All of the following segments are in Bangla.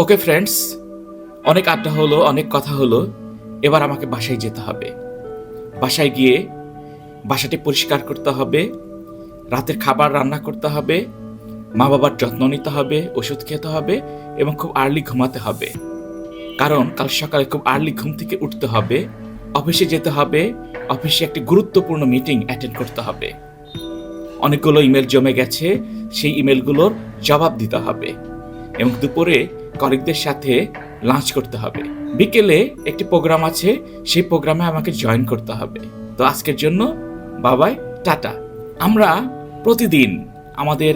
ওকে ফ্রেন্ডস, অনেক আড্ডা হলো, অনেক কথা হলো। এবার আমাকে বাসায় যেতে হবে। বাসায় গিয়ে বাসাটি পরিষ্কার করতে হবে, রাতের খাবার রান্না করতে হবে, মা বাবার যত্ন নিতে হবে, ওষুধ খেতে হবে এবং খুব আর্লি ঘুমাতে হবে। কারণ কাল সকালে খুব আর্লি ঘুম থেকে উঠতে হবে, অফিসে যেতে হবে, অফিসে একটি গুরুত্বপূর্ণ মিটিং অ্যাটেন্ড করতে হবে। অনেকগুলো ইমেল জমে গেছে, সেই ইমেলগুলোর জবাব দিতে হবে এবং দুপুরে কলিগদের সাথে লাঞ্চ করতে হবে। বিকেলে একটি প্রোগ্রাম আছে, সেই প্রোগ্রামে আমাকে জয়েন করতে হবে। তো আজকের জন্য বাবাই, টাটা। আমরা প্রতিদিন আমাদের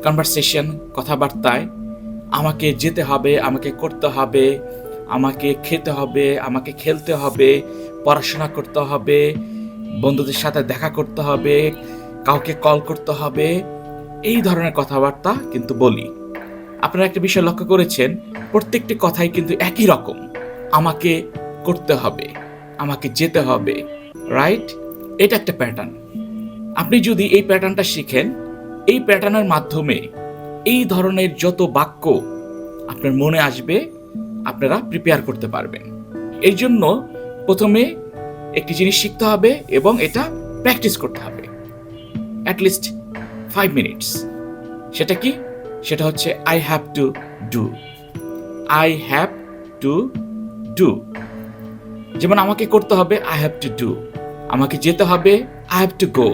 কনভারসেশন, কথাবার্তায় আমাকে যেতে হবে, আমাকে করতে হবে, আমাকে খেতে হবে, আমাকে খেলতে হবে, পড়াশোনা করতে হবে, বন্ধুদের সাথে দেখা করতে হবে, কাউকে কল করতে হবে, এই ধরনের কথাবার্তা কিন্তু বলি। আপনারা একটা বিষয় লক্ষ্য করেছেন, প্রত্যেকটি কথাই কিন্তু একই রকম। আমাকে করতে হবে, আমাকে যেতে হবে, রাইট? এটা একটা প্যাটার্ন। আপনি যদি এই প্যাটার্নটা শিখেন, এই প্যাটার্নের মাধ্যমে এই ধরনের যত বাক্য আপনার মনে আসবে, আপনারা প্রিপেয়ার করতে পারবেন। এই জন্য প্রথমে একটি জিনিস শিখতে হবে এবং এটা প্র্যাকটিস করতে হবে অ্যাটলিস্ট 5 মিনিটস। সেটা কি? সেটা হচ্ছে I have to do. I have to do. যেমন আমাকে করতে হবে, আই হ্যাভ টু ডু। আমাকে যেতে হবে, আই হ্যাভ টু গো।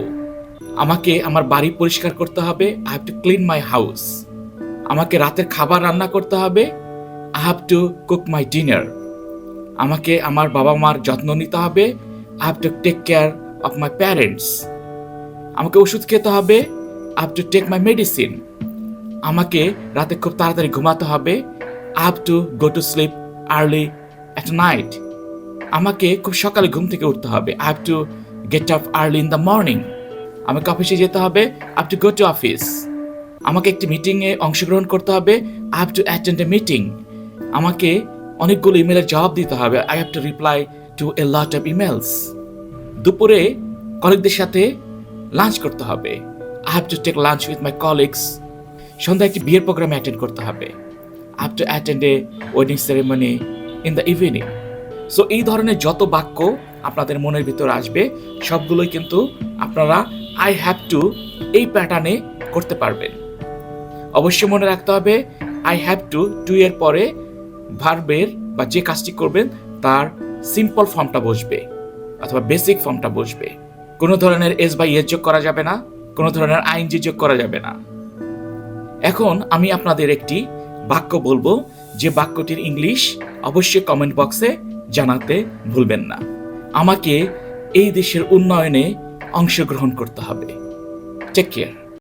আমাকে আমার বাড়ি পরিষ্কার করতে হবে, I have to clean my house. আমাকে রাতের খাবার রান্না করতে হবে, I have to cook my dinner. আমাকে আমার বাবা মার যত্ন নিতে হবে, I have to take care of my parents. আমাকে ওষুধ খেতে হবে, I have to take my medicine. আমাকে রাতে খুব তাড়াতাড়ি ঘুমাতে হবে, I have to go to sleep early at night. আমাকে খুব সকালে ঘুম থেকে উঠতে হবে, I have to get up early in the morning. আমাকে অফিসে যেতে হবে, I have to go to office. আমাকে একটি মিটিংয়ে অংশগ্রহণ করতে হবে, I have to attend a meeting. আমাকে অনেকগুলো ইমেলের জবাব দিতে হবে, I have to reply to a lot of emails. দুপুরে কলিগদের সাথে লাঞ্চ করতে হবে, I have to take lunch with my colleagues. সন্ধ্যায় একটি বিয়ের প্রোগ্রামে অ্যাটেন্ড করতে হবে, I have to attend A wedding ceremony in the evening. So এই ধরনের যত বাক্য আপনাদের মনের ভিতর আসবে, সবগুলোই কিন্তু আপনারা আই হ্যাভ টু এই প্যাটার্নে করতে পারবেন। অবশ্যই মনে রাখতে হবে, আই হ্যাভ টু এর পরে ভার্বের বা যে কাজটি করবেন তার সিম্পল ফর্মটা বসবে অথবা বেসিক ফর্মটা বসবে। কোনো ধরনের এস বা ইয়েস যোগ করা যাবে না, কোনো ধরনের আইএনজি যোগ করা যাবে না। এখন আমি আপনাদের একটি বাক্য বলবো, যে বাক্যটির ইংলিশ অবশ্যই কমেন্ট বক্সে জানাতে ভুলবেন না। আমাকে এই দেশের উন্নয়নে অংশগ্রহণ করতে হবে। Take care.